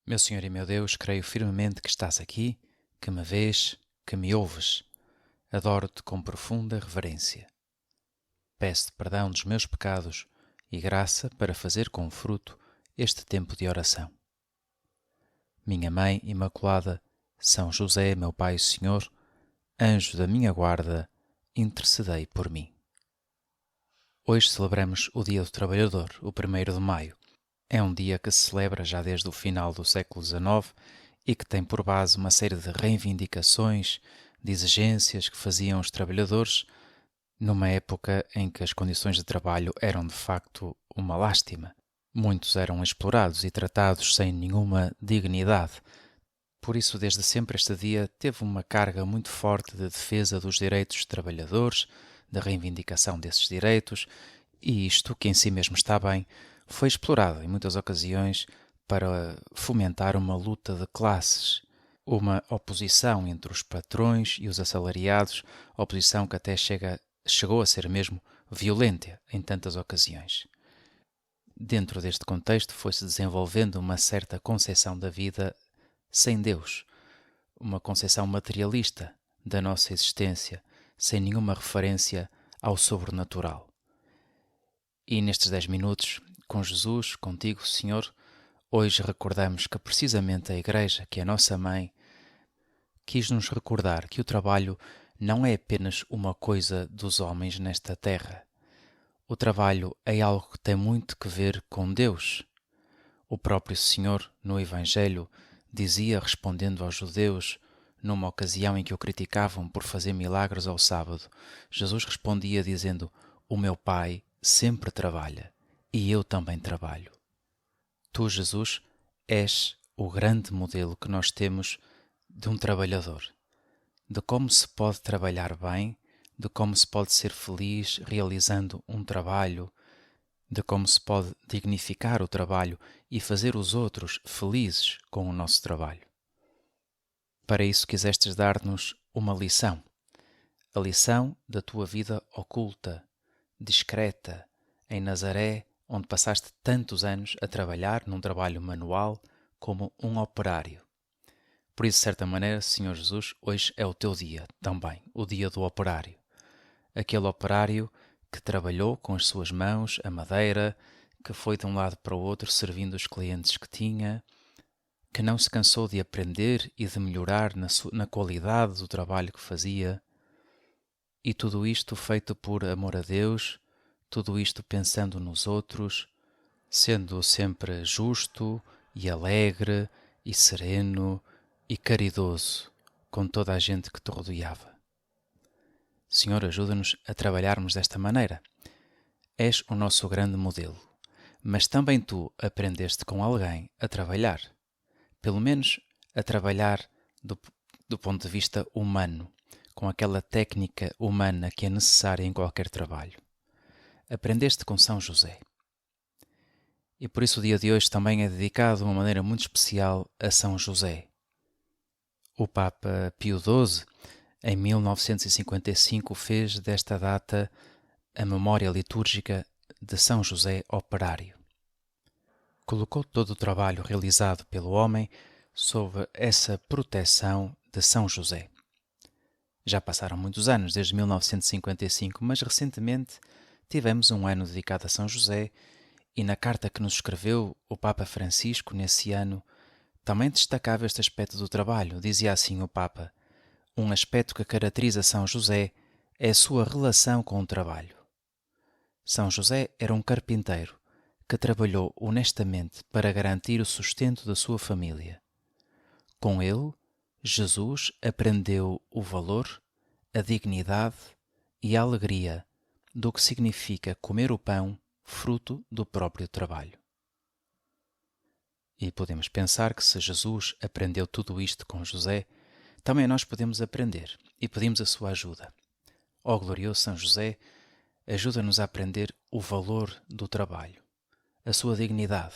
Meu Senhor e meu Deus, creio firmemente que estás aqui, que me vês, que me ouves. Adoro-te com profunda reverência. Peço-te perdão dos meus pecados e graça para fazer com fruto este tempo de oração. Minha Mãe Imaculada, São José, meu Pai e Senhor, anjo da minha guarda, intercedei por mim. Hoje celebramos o Dia do Trabalhador, o 1º de maio. É um dia que se celebra já desde o final do século XIX e que tem por base uma série de reivindicações, de exigências que faziam os trabalhadores numa época em que as condições de trabalho eram de facto uma lástima. Muitos eram explorados e tratados sem nenhuma dignidade. Por isso, desde sempre, este dia teve uma carga muito forte de defesa dos direitos dos trabalhadores, da reivindicação desses direitos, e isto, que em si mesmo está bem, foi explorado em muitas ocasiões para fomentar uma luta de classes, uma oposição entre os patrões e os assalariados, oposição que até chegou a ser mesmo violenta em tantas ocasiões. Dentro deste contexto foi-se desenvolvendo uma certa concepção da vida sem Deus, uma concepção materialista da nossa existência, sem nenhuma referência ao sobrenatural. E nestes 10 minutos, com Jesus, contigo, Senhor, hoje recordamos que precisamente a Igreja, que é a nossa mãe, quis nos recordar que o trabalho não é apenas uma coisa dos homens nesta terra. O trabalho é algo que tem muito que ver com Deus. O próprio Senhor, no Evangelho, dizia, respondendo aos judeus, numa ocasião em que o criticavam por fazer milagres ao sábado, Jesus respondia dizendo: "O meu Pai sempre trabalha, e eu também trabalho." Tu, Jesus, és o grande modelo que nós temos de um trabalhador, de como se pode trabalhar bem, de como se pode ser feliz realizando um trabalho, de como se pode dignificar o trabalho e fazer os outros felizes com o nosso trabalho. Para isso quisestes dar-nos uma lição, a lição da tua vida oculta, discreta, em Nazaré, onde passaste tantos anos a trabalhar num trabalho manual como um operário. Por isso, de certa maneira, Senhor Jesus, hoje é o teu dia também, o dia do operário. Aquele operário que trabalhou com as suas mãos a madeira, que foi de um lado para o outro servindo os clientes que tinha, que não se cansou de aprender e de melhorar na qualidade do trabalho que fazia. E tudo isto feito por amor a Deus, tudo isto pensando nos outros, sendo sempre justo e alegre e sereno e caridoso com toda a gente que te rodeava. Senhor, ajuda-nos a trabalharmos desta maneira. És o nosso grande modelo, mas também tu aprendeste com alguém a trabalhar, pelo menos a trabalhar do ponto de vista humano, com aquela técnica humana que é necessária em qualquer trabalho. Aprendeste com São José. E por isso o dia de hoje também é dedicado de uma maneira muito especial a São José. O Papa Pio XII, em 1955, fez desta data a memória litúrgica de São José Operário. Colocou todo o trabalho realizado pelo homem sob essa proteção de São José. Já passaram muitos anos desde 1955, mas recentemente tivemos um ano dedicado a São José e na carta que nos escreveu o Papa Francisco nesse ano também destacava este aspecto do trabalho. Dizia assim o Papa: "Um aspecto que caracteriza São José é a sua relação com o trabalho." São José era um carpinteiro que trabalhou honestamente para garantir o sustento da sua família. Com ele, Jesus aprendeu o valor, a dignidade e a alegria do que significa comer o pão fruto do próprio trabalho. E podemos pensar que se Jesus aprendeu tudo isto com José, também nós podemos aprender e pedimos a sua ajuda. Ó glorioso São José, ajuda-nos a aprender o valor do trabalho, a sua dignidade.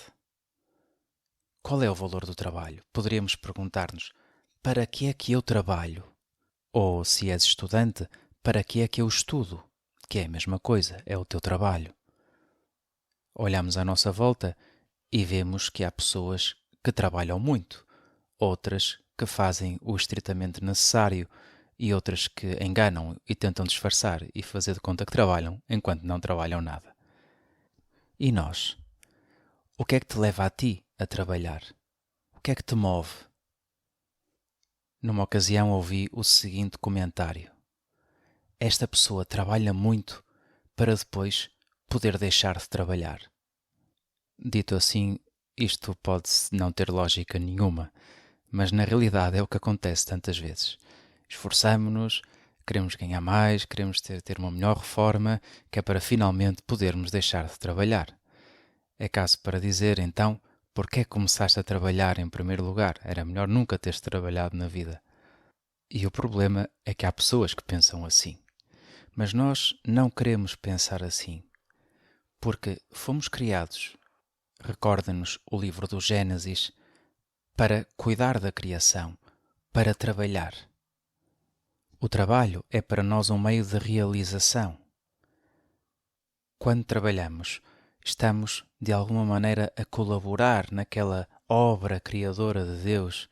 Qual é o valor do trabalho? Poderíamos perguntar-nos: para que é que eu trabalho? Ou, se és estudante, para que é que eu estudo? Que é a mesma coisa, é o teu trabalho. Olhamos à nossa volta e vemos que há pessoas que trabalham muito, outras que fazem o estritamente necessário e outras que enganam e tentam disfarçar e fazer de conta que trabalham enquanto não trabalham nada. E nós? O que é que te leva a ti a trabalhar? O que é que te move? Numa ocasião ouvi o seguinte comentário: esta pessoa trabalha muito para depois poder deixar de trabalhar. Dito assim, isto pode não ter lógica nenhuma, mas na realidade é o que acontece tantas vezes. Esforçamo-nos, queremos ganhar mais, queremos ter uma melhor reforma, que é para finalmente podermos deixar de trabalhar. É caso para dizer, então, porque é que começaste a trabalhar em primeiro lugar? Era melhor nunca teres trabalhado na vida. E o problema é que há pessoas que pensam assim. Mas nós não queremos pensar assim, porque fomos criados, recorda-nos o livro do Gênesis, para cuidar da criação, para trabalhar. O trabalho é para nós um meio de realização. Quando trabalhamos, estamos de alguma maneira a colaborar naquela obra criadora de Deus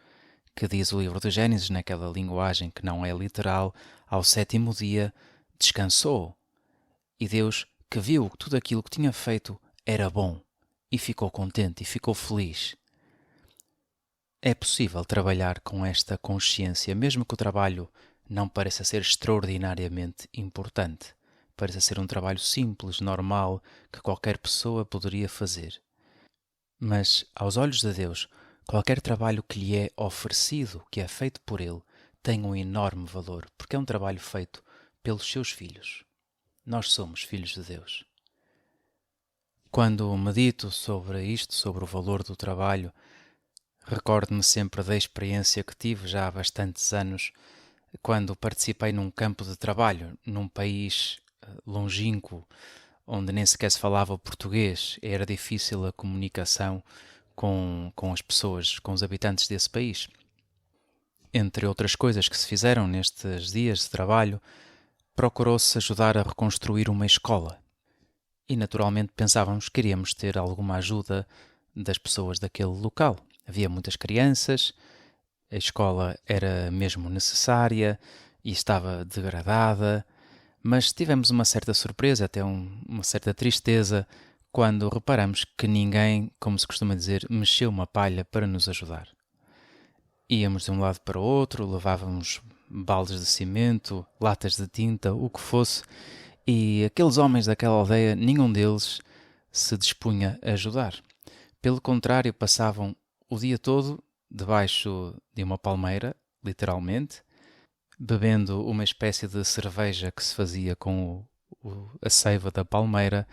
que diz o livro do Gênesis, naquela linguagem que não é literal, ao sétimo dia descansou. E Deus, que viu que tudo aquilo que tinha feito era bom, e ficou contente e ficou feliz. É possível trabalhar com esta consciência, mesmo que o trabalho não pareça ser extraordinariamente importante. Pareça ser um trabalho simples, normal, que qualquer pessoa poderia fazer. Mas, aos olhos de Deus, qualquer trabalho que lhe é oferecido, que é feito por Ele, tem um enorme valor, porque é um trabalho feito pelos seus filhos. Nós somos filhos de Deus. Quando medito sobre isto, sobre o valor do trabalho, recordo-me sempre da experiência que tive já há bastantes anos, quando participei num campo de trabalho, num país longínquo, onde nem sequer se falava português, era difícil a comunicação com as pessoas, com os habitantes desse país. Entre outras coisas que se fizeram nestes dias de trabalho, procurou-se ajudar a reconstruir uma escola. E naturalmente pensávamos que queríamos ter alguma ajuda das pessoas daquele local. Havia muitas crianças, a escola era mesmo necessária e estava degradada, mas tivemos uma certa surpresa, até uma certa tristeza, quando reparamos que ninguém, como se costuma dizer, mexeu uma palha para nos ajudar. Íamos de um lado para o outro, levávamos baldes de cimento, latas de tinta, o que fosse, e aqueles homens daquela aldeia, nenhum deles se dispunha a ajudar. Pelo contrário, passavam o dia todo debaixo de uma palmeira, literalmente, bebendo uma espécie de cerveja que se fazia com a seiva da palmeira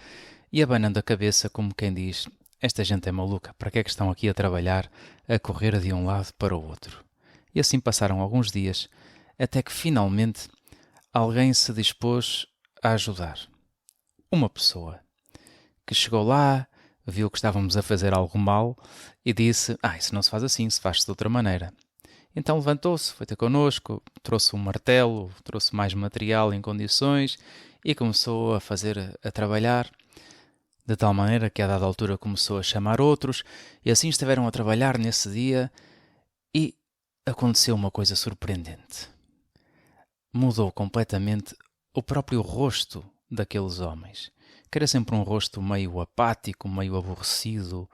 e abanando a cabeça como quem diz: esta gente é maluca, para que é que estão aqui a trabalhar, a correr de um lado para o outro? E assim passaram alguns dias, até que finalmente alguém se dispôs a ajudar. Uma pessoa que chegou lá, viu que estávamos a fazer algo mal e disse: isso não se faz assim, se faz-se de outra maneira. Então levantou-se, foi ter connosco, trouxe um martelo, trouxe mais material em condições e começou a trabalhar, de tal maneira que a dada altura começou a chamar outros, e assim estiveram a trabalhar nesse dia e aconteceu uma coisa surpreendente. Mudou completamente o próprio rosto daqueles homens, que era sempre um rosto meio apático, meio aborrecido,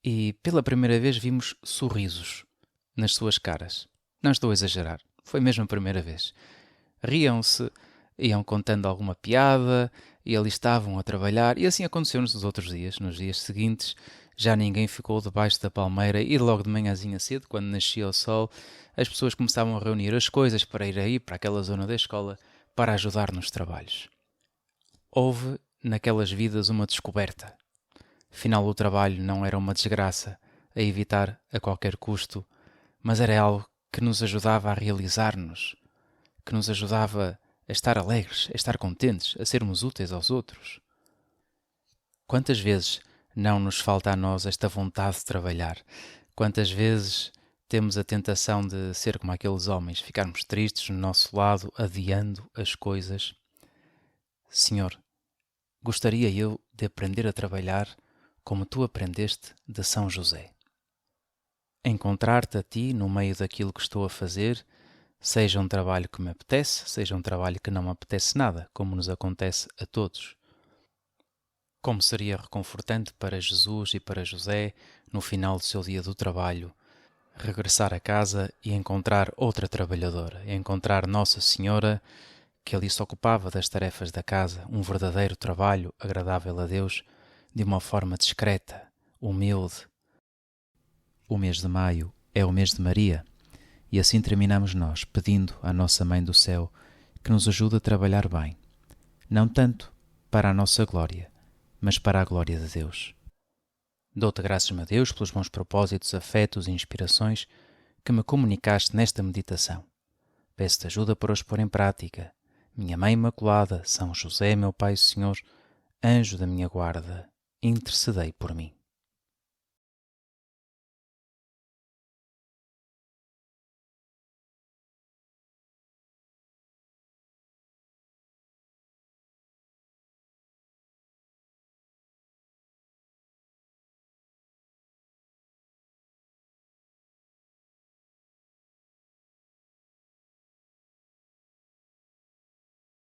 e pela primeira vez vimos sorrisos nas suas caras. Não estou a exagerar, foi mesmo a primeira vez. Riam-se, iam contando alguma piada e ali estavam a trabalhar, e assim aconteceu nos outros dias. Nos dias seguintes já ninguém ficou debaixo da palmeira e logo de manhãzinha cedo, quando nascia o sol, as pessoas começavam a reunir as coisas para ir aí para aquela zona da escola para ajudar nos trabalhos. Houve naquelas vidas uma descoberta. Afinal, o trabalho não era uma desgraça a evitar a qualquer custo, mas era algo que nos ajudava a realizar-nos, que nos ajudava a estar alegres, a estar contentes, a sermos úteis aos outros. Quantas vezes não nos falta a nós esta vontade de trabalhar? Quantas vezes temos a tentação de ser como aqueles homens, ficarmos tristes no nosso lado, adiando as coisas? Senhor, gostaria eu de aprender a trabalhar como tu aprendeste de São José. encontrar-te a ti no meio daquilo que estou a fazer, seja um trabalho que me apetece, seja um trabalho que não me apetece nada, como nos acontece a todos. Como seria reconfortante para Jesus e para José, no final do seu dia do trabalho, regressar a casa e encontrar outra trabalhadora, encontrar Nossa Senhora, que ali se ocupava das tarefas da casa, um verdadeiro trabalho agradável a Deus, de uma forma discreta, humilde. O mês de maio é o mês de Maria, e assim terminamos nós, pedindo à nossa Mãe do Céu que nos ajude a trabalhar bem, não tanto para a nossa glória, mas para a glória de Deus. Dou-te graças, meu Deus, pelos bons propósitos, afetos e inspirações que me comunicaste nesta meditação. Peço-te ajuda para os pôr em prática. Minha Mãe Imaculada, São José, meu Pai e Senhor, anjo da minha guarda, intercedei por mim.